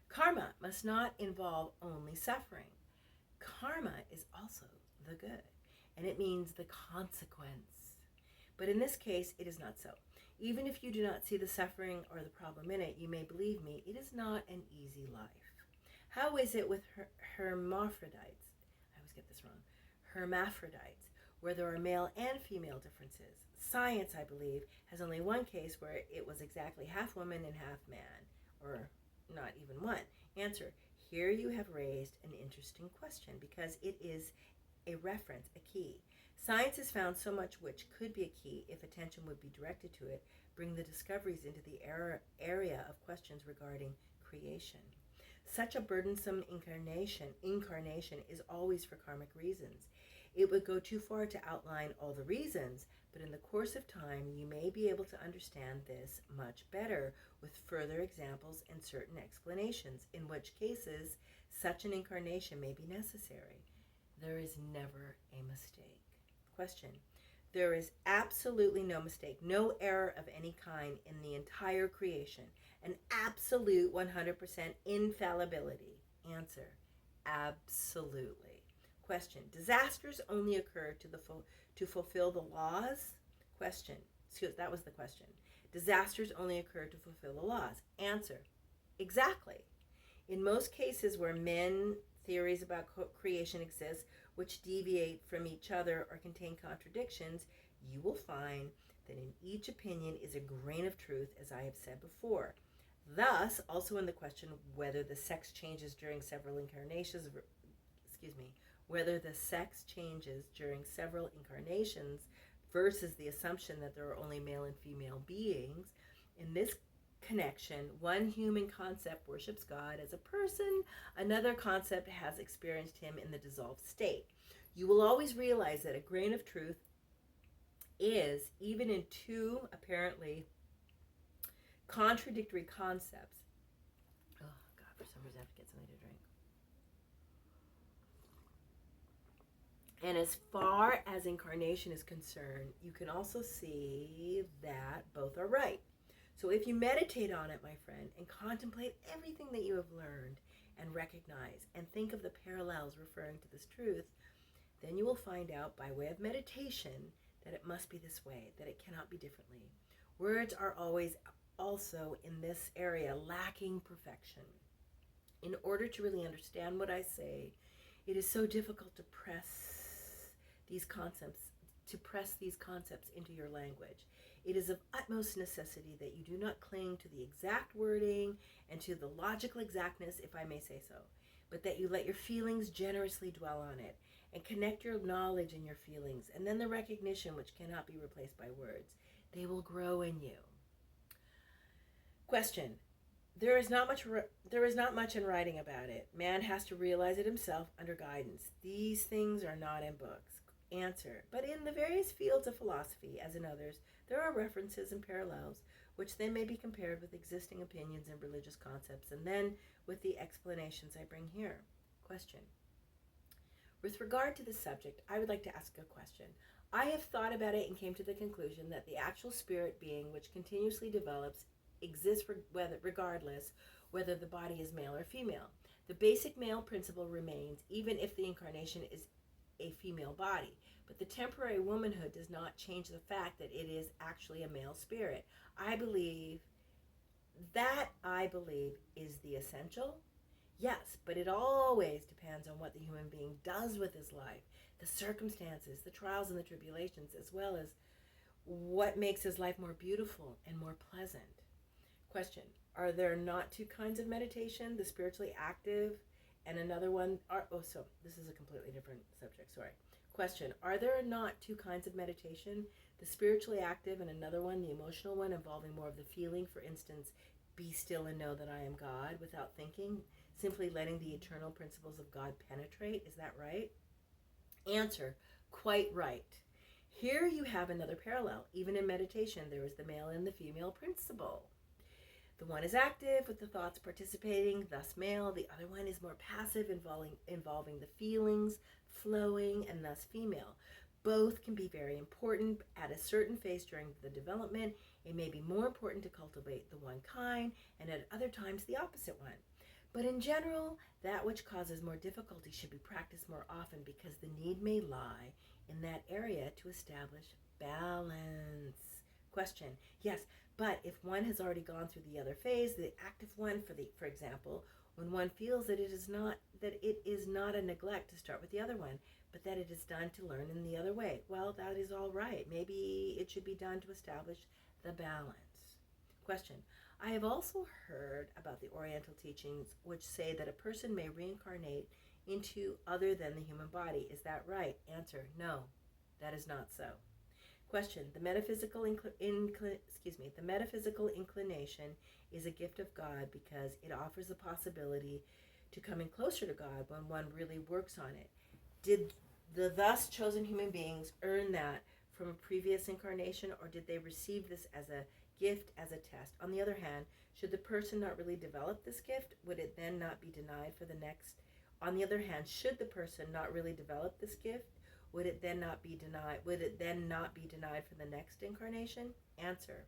Karma must not involve only suffering. Karma is also the good, and it means the consequence. But in this case, it is not so. Even if you do not see the suffering or the problem in it, you may believe me, it is not an easy life. How is it with hermaphrodites? I always get this wrong. Hermaphrodites, where there are male and female differences. Science, I believe, has only one case where it was exactly half woman and half man, or not even one. Answer, here you have raised an interesting question because it is a reference, a key. Science has found so much which could be a key if attention would be directed to it, bring the discoveries into the area of questions regarding creation. Such a burdensome incarnation is always for karmic reasons. It would go too far to outline all the reasons, but in the course of time you may be able to understand this much better with further examples and certain explanations, in which cases such an incarnation may be necessary. There is never a mistake. Question. There is absolutely no mistake, no error of any kind in the entire creation, an absolute 100% infallibility. Answer. Absolutely. Question. Disasters only occur to fulfill the laws? Question. Excuse, that was the question. Disasters only occur to fulfill the laws. Answer. Exactly. In most cases where theories about creation exist which deviate from each other or contain contradictions, you will find that in each opinion is a grain of truth, as I have said before. Thus, also in the question whether the sex changes during several incarnations, versus the assumption that there are only male and female beings, in this connection, one human concept worships God as a person, another concept has experienced him in the dissolved state. You will always realize that a grain of truth is, even in two apparently contradictory concepts. Oh, God, for some reason I have to get something to drink. And as far as incarnation is concerned, you can also see that both are right. So if you meditate on it, my friend, and contemplate everything that you have learned and recognize and think of the parallels referring to this truth, then you will find out by way of meditation that it must be this way, that it cannot be differently. Words are always also in this area lacking perfection. In order to really understand what I say, it is so difficult to press these concepts into your language. It is of utmost necessity that you do not cling to the exact wording and to the logical exactness, if I may say so, but that you let your feelings generously dwell on it and connect your knowledge and your feelings, and then the recognition which cannot be replaced by words. They will grow in you. Question. There is not much in writing about it. Man has to realize it himself under guidance. These things are not in books. Answer. But in the various fields of philosophy, as in others, there are references and parallels, which then may be compared with existing opinions and religious concepts, and then with the explanations I bring here. Question. With regard to this subject, I would like to ask a question. I have thought about it and came to the conclusion that the actual spirit being which continuously develops exists regardless whether the body is male or female. The basic male principle remains even if the incarnation is a female body, but the temporary womanhood does not change the fact that it is actually a male spirit. I believe is the essential. Yes, but it always depends on what the human being does with his life, the circumstances, the trials and the tribulations, as well as what makes his life more beautiful and more pleasant. Question. Are there not two kinds of meditation, the spiritually active and another one? So this is a completely different subject, sorry. Question. Are there not two kinds of meditation, the spiritually active and another one, the emotional one, involving more of the feeling? For instance, be still and know that I am God, without thinking, simply letting the eternal principles of God penetrate. Is that right? Answer. Quite right. Here you have another parallel. Even in meditation, there is the male and the female principle. The one is active, with the thoughts participating, thus male. The other one is more passive, involving the feelings flowing, and thus female. Both can be very important at a certain phase during the development. It may be more important to cultivate the one kind, and at other times the opposite one. But in general, that which causes more difficulty should be practiced more often, because the need may lie in that area to establish balance. Question: yes, but if one has already gone through the other phase, the active one, for example, when one feels that it is not a neglect to start with the other one, but that it is done to learn in the other way, well, that is all right. Maybe it should be done to establish the balance. Question: I have also heard about the Oriental teachings which say that a person may reincarnate into other than the human body. Is that right? Answer: no, that is not so. Question: the metaphysical inclination is a gift of God because it offers the possibility to coming closer to God when one really works on it. Did the thus chosen human beings earn that from a previous incarnation, or did they receive this as a gift, as a test? On the other hand, should the person not really develop this gift, would it then not be denied for the next? On the other hand, should the person not really develop this gift, would it then not be denied? Would it then not be denied for the next incarnation? Answer: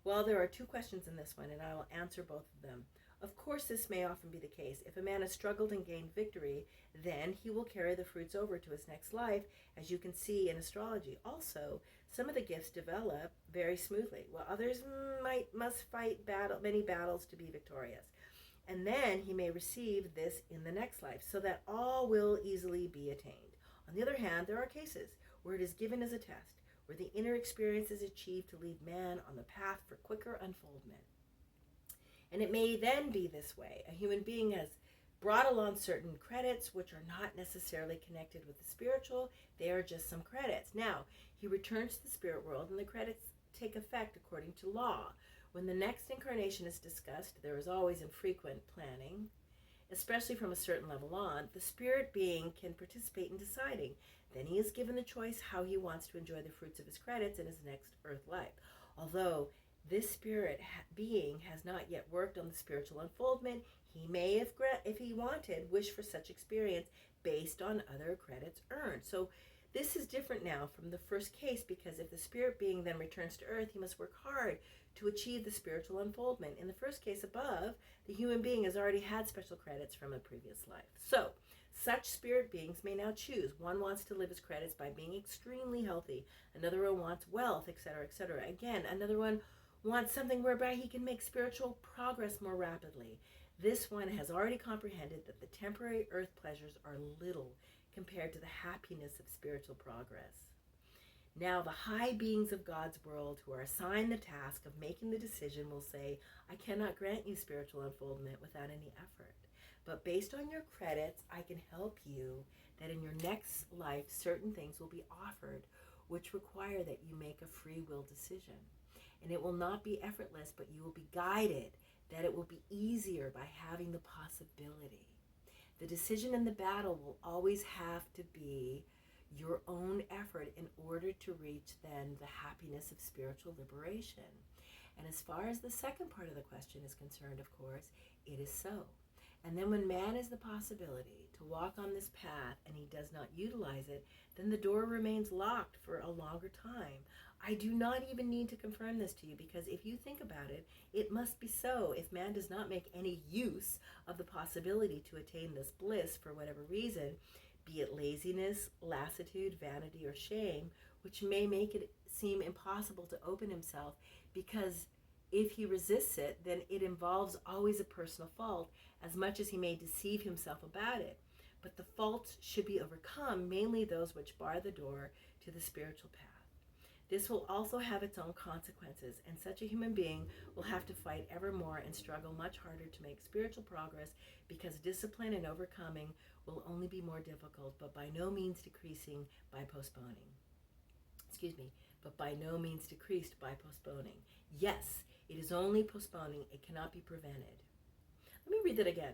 well, there are two questions in this one, and I will answer both of them. Of course, this may often be the case. If a man has struggled and gained victory, then he will carry the fruits over to his next life, as you can see in astrology. Also, some of the gifts develop very smoothly, while others must fight many battles to be victorious. And then he may receive this in the next life, so that all will easily be attained. On the other hand, there are cases where it is given as a test, where the inner experience is achieved to lead man on the path for quicker unfoldment. And it may then be this way. A human being has brought along certain credits which are not necessarily connected with the spiritual. They are just some credits. Now, he returns to the spirit world, and the credits take effect according to law. When the next incarnation is discussed, there is always infrequent planning, especially from a certain level on. The spirit being can participate in deciding. Then he is given the choice how he wants to enjoy the fruits of his credits in his next earth life. Although this spirit being has not yet worked on the spiritual unfoldment, he may, if he wanted, wish for such experience based on other credits earned. So this is different now from the first case, because if the spirit being then returns to earth, he must work hard to achieve the spiritual unfoldment. In the first case above, the human being has already had special credits from a previous life. So such spirit beings may now choose. One wants to live his credits by being extremely healthy. Another one wants wealth, etc., etc. Again, another one wants something whereby he can make spiritual progress more rapidly. This one has already comprehended that the temporary earth pleasures are little compared to the happiness of spiritual progress. Now, the high beings of God's world who are assigned the task of making the decision will say, I cannot grant you spiritual unfoldment without any effort. But based on your credits, I can help you that in your next life, certain things will be offered which require that you make a free will decision. And it will not be effortless, but you will be guided, that it will be easier by having the possibility. The decision in the battle will always have to be your own effort in order to reach then the happiness of spiritual liberation. And as far as the second part of the question is concerned, of course, it is so. And then when man has the possibility to walk on this path and he does not utilize it, then the door remains locked for a longer time. I do not even need to confirm this to you, because if you think about it, it must be so. If man does not make any use of the possibility to attain this bliss for whatever reason, be it laziness, lassitude, vanity, or shame, which may make it seem impossible to open himself, because if he resists it, then it involves always a personal fault, as much as he may deceive himself about it. But the faults should be overcome, mainly those which bar the door to the spiritual path. This will also have its own consequences, and such a human being will have to fight ever more and struggle much harder to make spiritual progress, because discipline and overcoming will only be more difficult, but by no means decreasing by postponing. But by no means decreased by postponing. Yes, it is only postponing. It cannot be prevented. Let me read that again.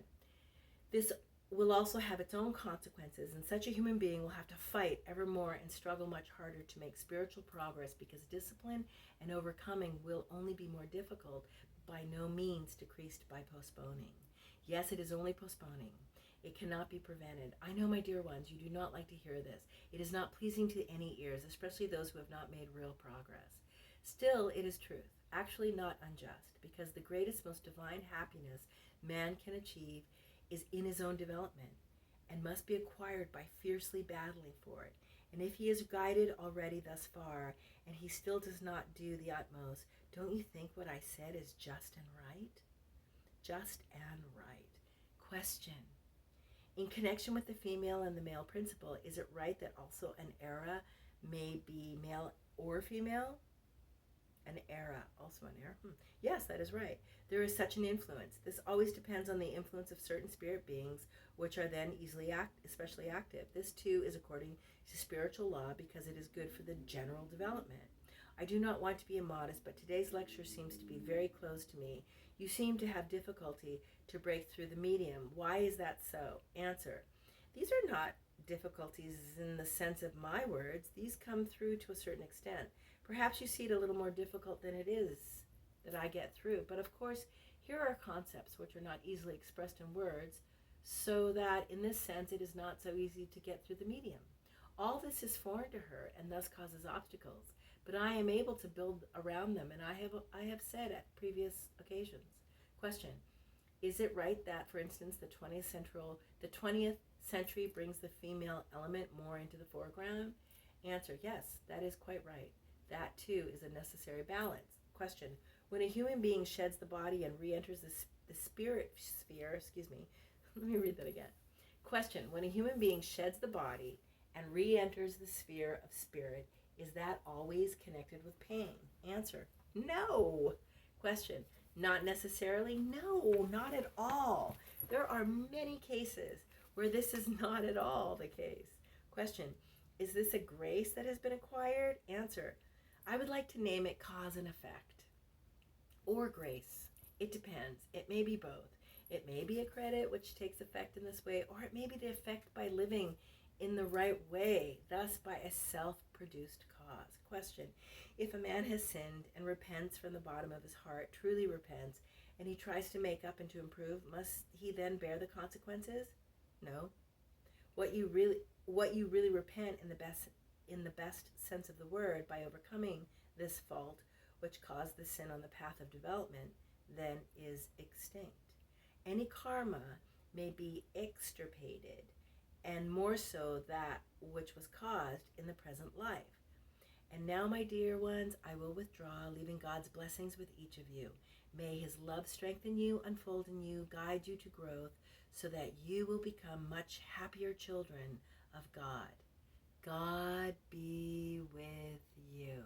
This will also have its own consequences, and such a human being will have to fight ever more and struggle much harder to make spiritual progress, because discipline and overcoming will only be more difficult, by no means decreased by postponing. Yes, it is only postponing. It cannot be prevented. I know, my dear ones, you do not like to hear this. It is not pleasing to any ears, especially those who have not made real progress. Still, it is truth, actually not unjust, because the greatest, most divine happiness man can achieve is in his own development, and must be acquired by fiercely battling for it. And if he is guided already thus far, and he still does not do the utmost, don't you think what I said is just and right? Just and right. Question. In connection with the female and the male principle, is it right that also an era may be male or female? An era, also an era? Yes, that is right. There is such an influence. This always depends on the influence of certain spirit beings, which are then especially active. This too is according to spiritual law, because it is good for the general development. I do not want to be immodest, but today's lecture seems to be very close to me. You seem to have difficulty to break through the medium. Why is that so? Answer. These are not difficulties in the sense of my words. These come through to a certain extent. Perhaps you see it a little more difficult than it is that I get through. But of course, here are concepts which are not easily expressed in words, so that in this sense it is not so easy to get through the medium. All this is foreign to her and thus causes obstacles, but I am able to build around them, and I have said at previous occasions. Question. Is it right that, for instance, the 20th century brings the female element more into the foreground? Answer. Yes, that is quite right. That too is a necessary balance. Question. When a human being sheds the body and re-enters the spirit sphere, let me read that again. Question. When a human being sheds the body and re-enters the sphere of spirit, is that always connected with pain? Answer. No. Question. Not necessarily? No, not at all. There are many cases where this is not at all the case. Question. Is this a grace that has been acquired? Answer. I would like to name it cause and effect, or grace. It depends. It may be both. It may be a credit which takes effect in this way, or it may be the effect by living in the right way, thus by a self-produced cause. Question. If a man has sinned and repents from the bottom of his heart, truly repents, and he tries to make up and to improve, must he then bear the consequences? No. What you really repent in the best sense of the word, by overcoming this fault which caused the sin on the path of development, then is extinct. Any karma may be extirpated, and more so that which was caused in the present life. And now, my dear ones, I will withdraw, leaving God's blessings with each of you. May his love strengthen you, unfold in you, guide you to growth, so that you will become much happier children of God. God be with you.